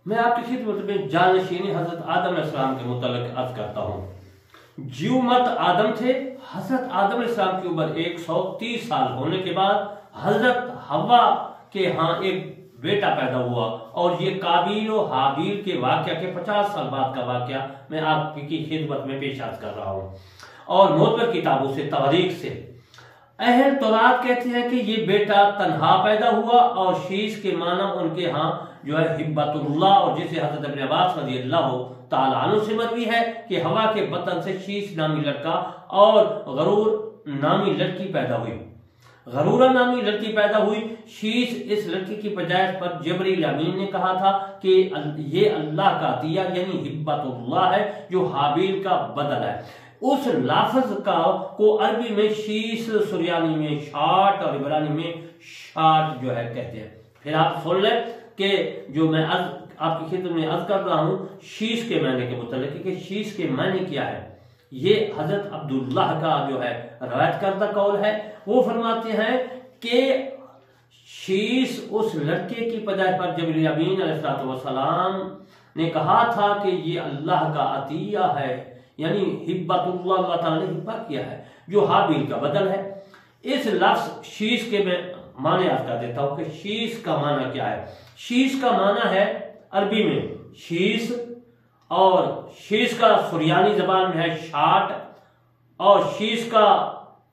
میں آپ کی خدمت میں جانشینی حضرت آدم علیہ السلام کے متعلق عرض کرتا ہوں۔ جیومت آدم تھے۔ حضرت آدم علیہ السلام کی عمر 130 سال ہونے کے بعد حضرت حوا کے ہاں ایک بیٹا پیدا ہوا، اور یہ قابیل و حابیل کے واقعہ کے 50 سال بعد کا واقعہ میں آپ کی خدمت میں پیش کر رہا ہوں، اور معتبر کتابوں سے تواریخ سے۔ اہل تورات کہتے ہیں کہ یہ بیٹا تنہا پیدا ہوا، اور شیش کے معنی ان کے ہاں جو ہے ہبت اللہ، اور جسے حضرت ابن عباس رضی اللہ تعالیٰ عنہ سے مروی ہے کہ ہوا کے بطن سے شیش نامی لڑکا اور غرور نامی لڑکی پیدا ہوئی۔ غرورہ نامی لڑکی پیدا ہوئی۔ شیش اس لڑکی کی پیدائش پر جبریل امین نے کہا تھا کہ یہ اللہ کا عطیہ یعنی ہبت اللہ ہے جو حابیل کا بدل ہے۔ اس لفظ کو عربی میں شیش، سریانی میں شاٹ اور عبرانی میں شاٹ جو ہے کہتے ہیں۔ پھر آپ سن لیں کہ جو میں آپ کی خدمت میں عرض کر رہا ہوں شیش کے معنی کے متعلق کہ شیش کے معنی کیا ہے۔ یہ حضرت عبداللہ کا جو ہے روایت کردہ قول ہے۔ وہ فرماتے ہیں کہ شیش اس لڑکے کی پیدائش پر جبریل امین علیہ السلام نے کہا تھا کہ یہ اللہ کا عطیہ ہے، یعنی ہبت اللہ، اللہ تعالیٰ نے ہبہ کیا ہے جو حابیل کا بدل ہے۔ اس لفظ شیش کے میں معنی عرض کر دیتا ہوں کہ شیش کا معنی کیا ہے۔ شیش کا معنی ہے عربی میں شیش، اور شیش کا سریانی زبان میں ہے شاٹ، اور شیش کا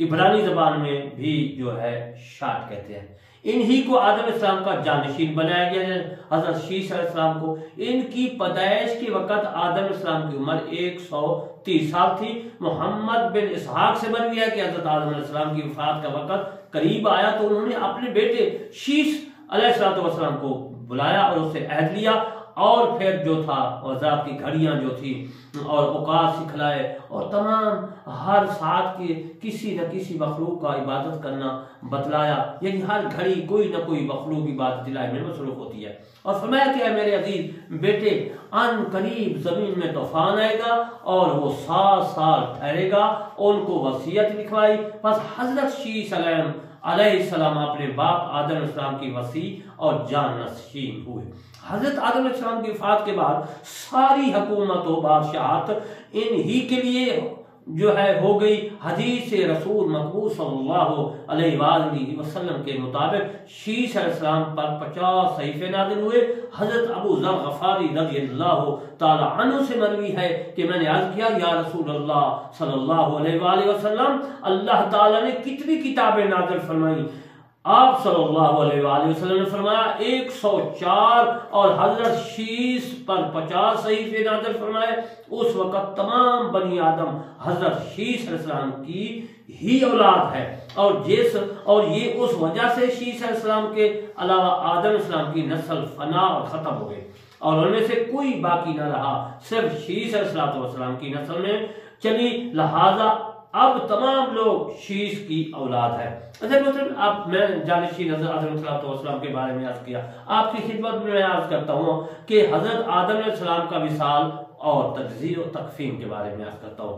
عبرانی زبان میں بھی جو ہے شاٹ کہتے ہیں۔ انہی کو آدم علیہ السلام کا جانشین بنایا گیا ہے، حضرت شیش علیہ السلام کو۔ ان کی پیدائش کے وقت آدم علیہ السلام کی عمر 130 سال تھی۔ محمد بن اسحاق سے مروی ہے کہ حضرت آدم علیہ السلام کی وفات کا وقت قریب آیا تو انہوں نے اپنے بیٹے شیش علیہ السلام کو بلایا اور اس سے عہد لیا، اور پھر جو تھا عذاب کی گھڑیاں جو تھی اور اوقات سکھلائے، اور تمام ہر ساتھ کے کسی نہ کسی مخلوق کا عبادت کرنا بتلایا، یعنی ہر گھڑی کوئی نہ کوئی مخلوق عبادت الہی میں مصروف ہوتی ہے۔ اور فرمایا کہ اے میرے عزیز بیٹے ان قریب زمین میں طوفان آئے گا اور وہ 7 سال ٹھہرے گا۔ ان کو وصیت لکھوائی، پس حضرت شیش علیہ السلام اپنے باپ آدم علیہ السلام کی وصی اور جان نشین ہوئے۔ حضرت آدم علیہ السلام کی وفات کے بعد ساری حکومت و بادشاہت انہی کے لیے جو ہے ہو گئی۔ حدیث رسول مقبول صلی اللہ علیہ وآلہ وسلم کے مطابق شیش علیہ السلام پر 50 صحیفے نازل ہوئے۔ حضرت ابو ذر غفاری رضی اللہ تعالی عنہ سے مروی ہے کہ میں نے عرض کیا یا رسول اللہ صلی اللہ علیہ وآلہ وسلم، اللہ تعالی نے کتنی کتابیں نازل فرمائیں؟ آپ صلی اللہ علیہ وآلہ وسلم نے فرمایا 104، اور حضرت شیش پر 50 صحیفے نازل فرمائے۔ اس وقت تمام بنی آدم حضرت شیش علیہ السلام کی ہی اولاد ہے، اور یہ اس وجہ سے شیش علیہ السلام کے علاوہ آدم علیہ السلام کی نسل فنا اور ختم ہو گئی، اور ان میں سے کوئی باقی نہ رہا، صرف شیش علیہ السلام کی نسل میں چلی، لہذا اب تمام لوگ شیش کی اولاد ہے۔ اب میں جانشین حضرت آدم علیہ السلام کے بارے میں عرض کیا، آپ کی خدمت میں عرض کرتا ہوں کہ حضرت آدم علیہ السلام کا وصال اور تجزیہ و تکفین کے بارے میں عرض کرتا ہوں۔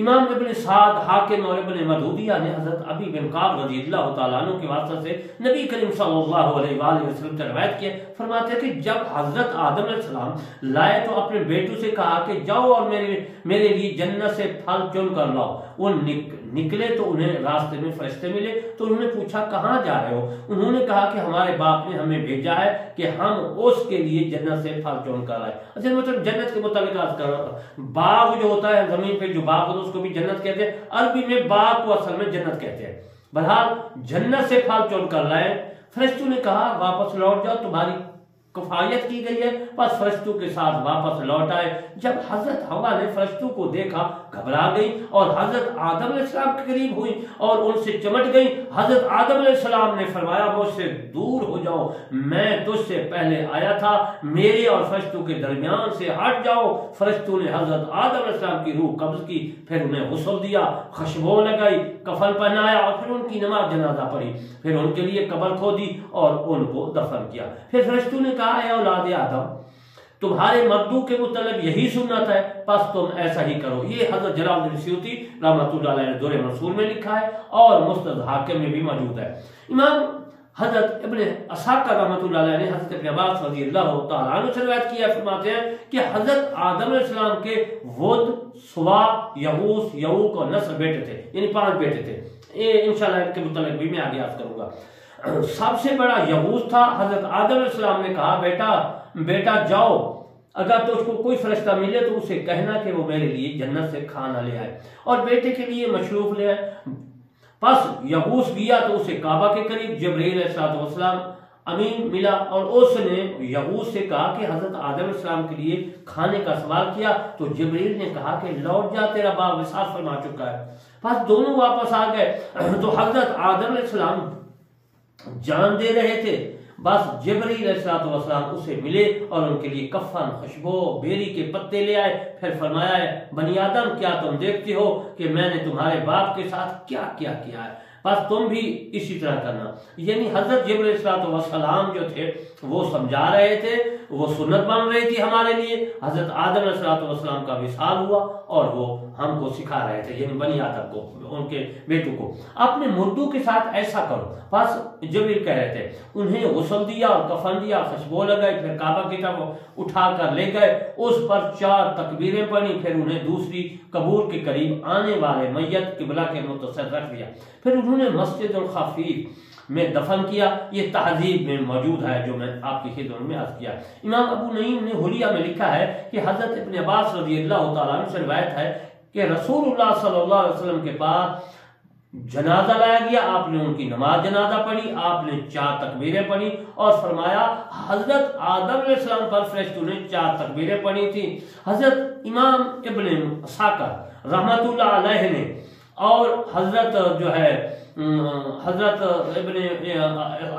امام ابن سعد، حاکم اور ابن مردودیہ نے حضرت ابی بن کعب رضی اللہ تعالیٰ عنہ کے واسطے سے نبی کریم صلی اللہ علیہ وآلہ وسلم سے روایت کیا، فرماتے ہیں کہ جب حضرت آدم علیہ السلام لائے تو اپنے بیٹوں سے کہا کہ جاؤ اور میرے لیے جنت سے پھل چن کر لاؤ۔ وہ نکلے تو انہیں راستے میں فرشتے ملے، تو انہوں نے پوچھا کہاں جا رہے ہو؟ انہوں نے کہا کہ ہمارے باپ نے ہمیں بھیجا ہے کہ ہم اس کے لیے جنت سے پھل چن کر آئے۔ اچھا جنت کے متعلق بات کر رہا تھا، باغ جو ہوتا ہے زمین پہ جو باغ ہوتا ہے اس کو بھی جنت کہتے ہیں، عربی میں باغ کو اصل میں جنت کہتے ہیں۔ بہرحال جنت سے پھل چن کر لائے۔ فرشتوں نے کہا واپس لوٹ جاؤ، تمہاری کفایت کی گئی ہے، بس فرشتوں کے ساتھ واپس لوٹ آئے۔ جب حضرت حوا نے فرشتوں کو دیکھا گھبرا گئی اور حضرت آدم علیہ السلام کے قریب ہوئی اور ان سے چمٹ گئی۔ حضرت آدم علیہ السلام نے فرمایا مجھ سے دور ہو جاؤ، میں تجھ سے پہلے آیا تھا، میرے اور فرشتوں کے درمیان سے ہٹ جاؤ۔ فرشتوں نے حضرت آدم علیہ السلام کی روح قبض کی، پھر انہیں غسل دیا، خوشبو لگائی، کفن پہنایا اور پھر ان کی نماز جنازہ پڑھی، پھر ان کے لیے قبر کھودی اور ان کو دفن کیا۔ پھر فرشتوں نے کہا اے اولاد آدم، تمہارے مردوں کے متعلق یہی سنت ہے، پس تم ایسا ہی کرو۔ یہ حضرت جلال الدین سیوطی رحمۃ اللہ علیہ نے دور منصور میں لکھا ہے اور مستدرک حاکم میں بھی موجود ہے۔ امام حضرت ابن اسحاق رحمۃ اللہ علیہ نے حضرت ابن عباس رضی اللہ تعالیٰ عنہ سے روایت کیا، فرماتے ہیں کہ حضرت آدم علیہ السلام کے ود، سوا، یغوث، یعوق اور نصر بیٹے تھے، یعنی 5 بیٹے تھے. انشاءاللہ ان کے متعلق بھی میں آگے عرض کروں گا. سب سے بڑا یغوث تھا. حضرت آدم علیہ السلام نے کہا بیٹا جاؤ، اگر تو اس کو کوئی فرشتہ ملے تو اسے کہنا کہ وہ میرے لیے جنت سے کھانا لے آئے اور بیٹے کے لیے مشروف لے آئے. پس یغوث گیا تو اسے کعبہ کے قریب جبرائیل علیہ السلام امین ملا اور اس نے یغوث سے کہا کہ حضرت آدم علیہ السلام کے لیے کھانے کا سوال کیا تو جبرائیل نے کہا کہ لوٹ جا، تیرا باپ وصال فرما چکا ہے. پس دونوں واپس آ گئے تو حضرت آدم علیہ السلام جان دے رہے تھے. بس جبرائیل علیہ السلام اسے ملے اور ان کے لیے کفن، خوشبو، بیری کے پتے لے آئے. پھر فرمایا بنی آدم کیا تم دیکھتے ہو کہ میں نے تمہارے باپ کے ساتھ کیا کیا کیا ہے، بس تم بھی اسی طرح کرنا. یعنی حضرت جبرائیل علیہ السلام جو تھے وہ سمجھا رہے تھے، وہ سنت بن رہی تھی ہمارے لیے. حضرت آدم علیہ السلام کا وصال ہوا اور وہ ہم کو سکھا رہے تھے، یعنی بنی آدم کو، ان کے بیٹوں کو، اپنے مردوں کے ساتھ ایسا کرو. بس جبرائیل کہہ رہے تھے. انہیں غسل دیا اور کفن دیا، خوشبو لگائی، پھر کعبہ کی طرف اٹھا کر لے گئے. اس پر 4 تکبیریں پڑھی، پھر انہیں دوسری قبور کے قریب آنے والے میت قبلہ کے متصل رکھ دیا. پھر انہوں نے مسجد الخفیف میں دفن کیا. یہ تہذیب میں موجود ہے جو میں آپ کی خدمت میں عرض کیا. امام ابو نعیم نے حلیہ میں لکھا ہے کہ حضرت ابن عباس رضی اللہ تعالیٰ عنہ سے روایت ہے کہ رسول اللہ صلی اللہ علیہ وسلم کے پاس جنازہ لایا گیا. آپ نے ان کی نماز جنازہ پڑھی، آپ نے 4 تکبیریں پڑھی اور فرمایا حضرت آدم علیہ السلام پر فرشتوں نے 4 تکبیریں پڑھی تھی. حضرت امام ابن اسحاق رحمۃ اللہ علیہ نے اور حضرت جو ہے حضرت ابن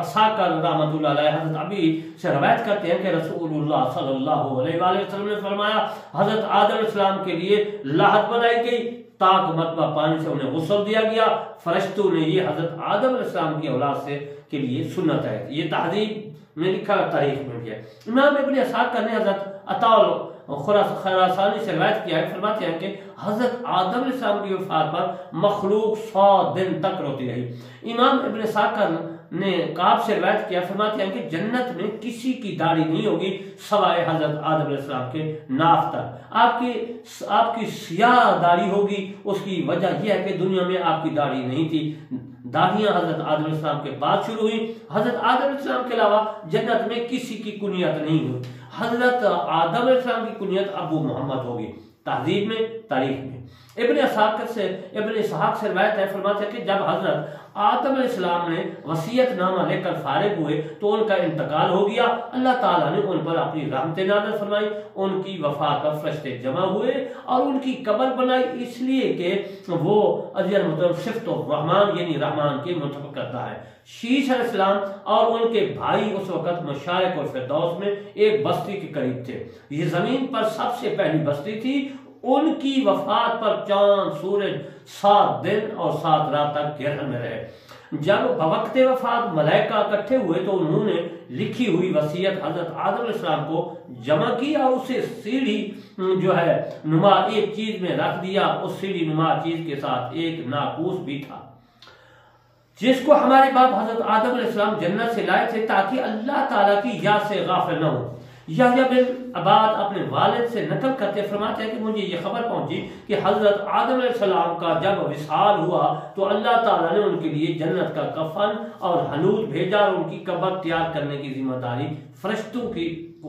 اسحاق رحمۃ اللہ علیہ حضرت ابی سے روایت کرتے ہیں کہ رسول اللہ صلی اللہ علیہ وسلم نے فرمایا حضرت آدم علیہ السلام کے لیے لاحت بنائی گئی، تاک مرتبہ پانی سے انہیں غسل دیا گیا. فرشتوں نے یہ حضرت آدم علیہ السلام کی اولاد سے کے لیے سنت ہے. یہ تہذیب میں لکھا تاریخ میں بھی ہے. امام ابن اسحاق نے حضرت عطا خراسانی سے روایت کیا ہے، فرماتے ہیں کہ حضرت آدم علیہ السلام کی وفات پر مخلوق 100 دن تک روتی رہی. امام ابن اسحاق نے کعب سے روایت کیا، فرماتے ہیں کہ جنت میں کسی کی داڑھی نہیں ہوگی سوائے حضرت آدم علیہ السلام کے ناف تک. آپ کی سیاہ داڑھی ہوگی. اس کی وجہ یہ ہے کہ دنیا میں آپ کی داڑھی نہیں تھی. داڑھیاں حضرت آدم علیہ السلام کے بعد شروع ہوئی. حضرت آدم علیہ السلام کے علاوہ جنت میں کسی کی کنیت نہیں ہوئی. حضرت آدم علیہ السلام کی کنیت ابو محمد ہوگی. تہذیب میں، تاریخ میں. ابن اسحاق سے روایت ہے، فرماتے ہیں کہ جب حضرت آدم علیہ السلام نے وصیت نامہ لے کر فارغ ہوئے تو ان کا انتقال ہو گیا. اللہ تعالیٰ نے ان پر اپنی رحمتیں نازل فرمائی. ان کی وفات پر فرشتے جمع ہوئے اور ان کی قبر بنائی، اس لیے کہ وہ صفت الرحمان یعنی رحمان کی منتخب کرتا ہے. شیش علیہ السلام اور ان کے بھائی اس وقت مشارق اور فردوس میں ایک بستی کے قریب تھے. یہ زمین پر سب سے پہلی بستی تھی. ان کی وفات پر چاند سورج 7 دن اور 7 رات تک گرہن میں رہے. جب بوقت وفات ملائکہ اکٹھے ہوئے تو انہوں نے لکھی ہوئی وصیت حضرت آدم علیہ السلام کو جمع کیا اور اسے سیڑھی جو ہے نما ایک چیز میں رکھ دیا. اس سیڑھی نما چیز کے ساتھ ایک ناقوس بھی تھا جس کو ہمارے باپ حضرت آدم علیہ السلام جنت سے لائے تھے تاکہ اللہ تعالیٰ کی یاد سے غافل نہ ہو. یحییٰ بن عباد اپنے والد سے نقل کرتے فرماتے ہیں کہ مجھے یہ خبر پہنچی کہ حضرت آدم علیہ السلام کا جب وصال ہوا تو اللہ تعالیٰ نے ان کے لیے جنت کا کفن اور حنوط بھیجا اور ان کی قبر تیار کرنے کی ذمہ داری فرشتوں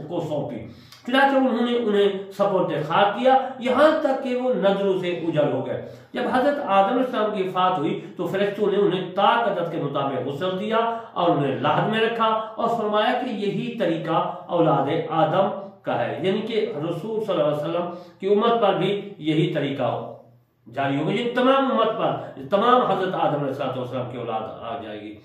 کو سونپی. چنانچہ انہوں نے انہیں سپرد خاک کیا یہاں تک کہ وہ نظروں سے اجل ہو گئے. جب حضرت آدم علیہ السلام کی وفات ہوئی تو فرشتوں نے انہیں طاق عدد کے مطابق غسل دیا اور انہیں لاحد میں رکھا اور فرمایا کہ یہی طریقہ اولاد آدم کا ہے، یعنی کہ رسول صلی اللہ علیہ وسلم کی امت پر بھی یہی طریقہ جاری ہوگا. یہ تمام امت پر تمام حضرت آدم علیہ السلام کی اولاد آ جائے گی.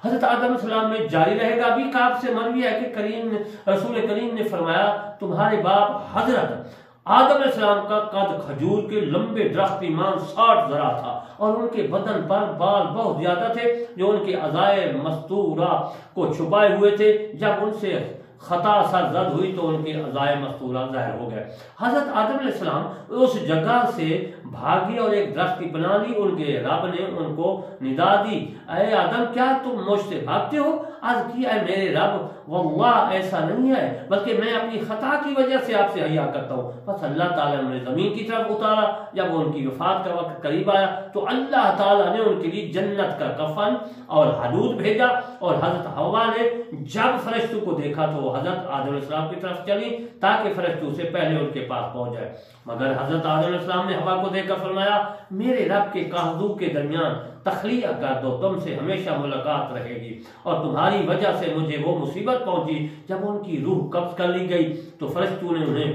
حضرت آدم علیہ السلام میں جاری رہے گا. ابھی کعب سے مروی ہے کہ رسول کریم نے فرمایا تمہارے باپ حضرت آدم علیہ السلام کا قد کھجور کے لمبے درخت پیمان 60 ذرا تھا اور ان کے بدن پر بال بہت زیادہ تھے جو ان کے اعضائے مستورہ کو چھپائے ہوئے تھے. جب ان سے خطا سرزد ہوئی تو ان کے اعضائے مستورہ ظاہر ہو گئے. حضرت آدم علیہ السلام اس جگہ سے بھاگی اور ایک درخت کی بنا لی. ان کے رب نے ان کو ندا دی اے آدم کیا تم مجھ سے بھاگتے ہو؟ عرض کیا ہے میرے رب واللہ ایسا نہیں ہے، بلکہ میں اپنی خطا کی وجہ سے آپ سے حیا کرتا ہوں۔ بس اللہ تعالیٰ نے زمین کی طرف اتارا، جب ان کی وفات کا وقت قریب آیا تو اللہ تعالیٰ نے ان کے لیے جنت کا کفن اور حدود بھیجا، اور حضرت حوا نے جب فرشتوں کو دیکھا تو وہ حضرت آدم علیہ السلام کی طرف چلی تاکہ فرشتوں سے پہلے ان کے پاس پہنچ جائے، مگر حضرت آدم علیہ السلام نے حوا کو دیکھ کر فرمایا میرے رب کے کاہدو کے درمیان تخلیہ کر دو، تم سے ہمیشہ ملاقات رہے گی، اور تمہاری وجہ سے مجھے وہ مصیبت پہنچی جب ان کی روح قبض کر لی گئی تو فرشتوں نے انہیں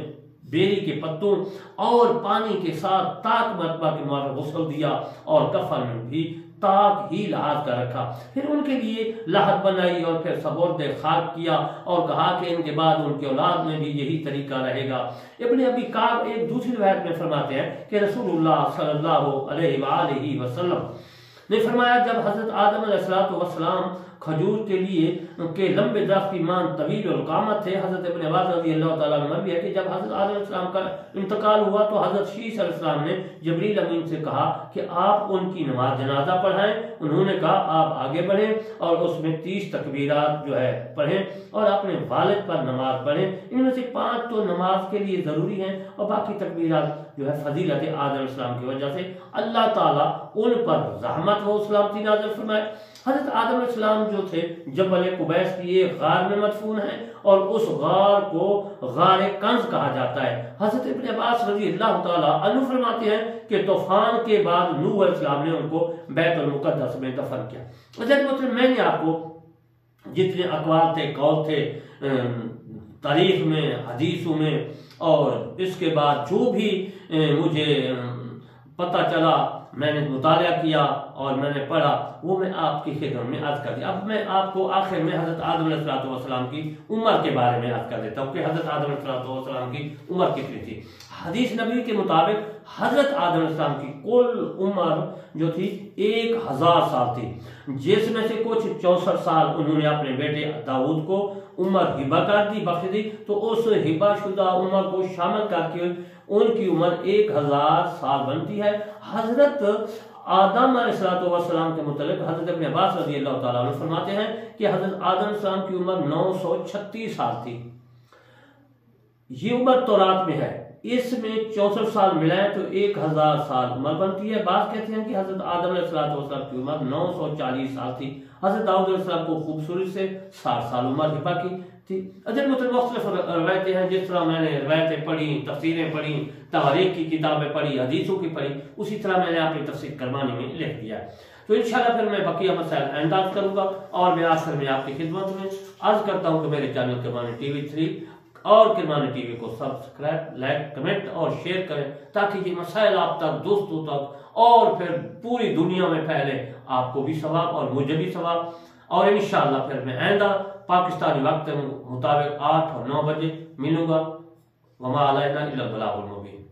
بیری کے پتوں اور پانی کے ساتھ تاک مرتبہ کے مار غسل دیا اور کفن بھی تاک ہی لحاظ کر رکھا، پھر ان کے لیے لحد بنائی اور پھر سبورد خاک کیا اور کہا کہ ان کے بعد ان کی اولاد میں بھی یہی طریقہ رہے گا۔ ابن ابی کعب ایک دوسری روایت میں فرماتے ہیں کہ رسول اللہ صلی اللہ علیہ وآلہ وسلم نے فرمایا جب حضرت آدم علیہ السلام کھجور کے لیے کہ لمبے درخت کی مان طویل القامت تھے، حضرت ابن عباس رضی اللہ تعالیٰ عنہ بھی ہے کہ جب حضرت آدم علیہ السلام کا انتقال ہوا تو حضرت شیش علیہ السلام نے جبریل امین سے کہا کہ آپ ان کی نماز جنازہ پڑھائیں، انہوں نے کہا آپ آگے بڑھیں اور اس میں 30 تکبیرات جو ہے پڑھیں اور اپنے والد پر نماز پڑھیں، ان میں سے 5 تو نماز کے لیے ضروری ہیں اور باقی تکبیرات جو ہے فضیلت آدم علیہ السلام کی وجہ سے اللہ تعالیٰ ان پر رحمت و سلامتی نازل فرمائے۔ حضرت آدم علیہ السلام جو تھے جبل قبیس کی ایک غار میں مدفون ہیں اور اس غار کو غار کنز کہا جاتا ہے۔ حضرت ابن عباس رضی اللہ تعالیٰ عنہ فرماتے ہیں کہ طوفان کے بعد نوح علیہ السلام نے ان کو بیت المقدس میں دفن کیا۔ مطلب میں نے آپ کو جتنے اقوال تھے، قول تھے تاریخ میں، حدیثوں میں، اور اس کے بعد جو بھی مجھے پتہ چلا میں نے مطالعہ کیا اور میں نے پڑھا وہ میں آپ کی خدمت میں عرض کر دیا۔ اب میں آپ کو آخر میں حضرت آدم علیہ السلام کی عمر کے بارے میں عرض کر دیتا ہوں کہ حضرت آدم علیہ السلام کی عمر کتنی تھی۔ حدیث نبی کے مطابق حضرت آدم علیہ السلام کی کل عمر جو تھی 1000 سال تھی، جس میں سے کچھ 64 سال انہوں نے اپنے بیٹے داؤد کو عمر ہبہ کر دی، بخش دی، تو اس ہبہ شدہ عمر کو شامل کر کے ان کی عمر 1000 سال بنتی ہے۔ حضرت آدم علیہ السلام کے متعلق حضرت ابن عباس رضی اللہ تعالیٰ عنہ فرماتے ہیں کہ حضرت آدم علیہ السلام کی عمر 936 سال تھی۔ یہ عمر تورات میں ہے، اس میں 64 سال ملائیں تو 1000 سال عمر بنتی ہے۔ بعض کہتے ہیں کہ حضرت آدم علیہ السلام کی عمر 940 سال تھی۔ حضرت داؤد علیہ السلام کو خوبصورت سے 60 سال عمر ہبہ کی تھی۔ اجل مطلب مختلف روایتیں ہیں، جس طرح میں نے روایتیں پڑھی، تفسیریں پڑھی، تواریخ کی کتابیں پڑھی، حدیثوں کی پڑھی، اسی طرح میں نے اپنی تفسیر کرمانی میں لکھ دیا ہے۔ تو انشاءاللہ پھر میں بقیہ مسائل انداز کروں گا، اور میں آخر میں آپ کی خدمت میں عرض کرتا ہوں کہ میرے چینل کرمانی ٹی وی 3 اور کرمانی ٹی وی کو سبسکرائب، لائک، کمنٹ اور شیئر کریں تاکہ یہ مسائل آپ تک، دوستوں تک اور پھر پوری دنیا میں پھیلے، آپ کو بھی ثواب اور مجھے بھی ثواب۔ اور انشاءاللہ پھر میں آئندہ پاکستانی وقت مطابق 8 اور 9 بجے ملوں گا۔ وما علینا الا البلاغ المبین۔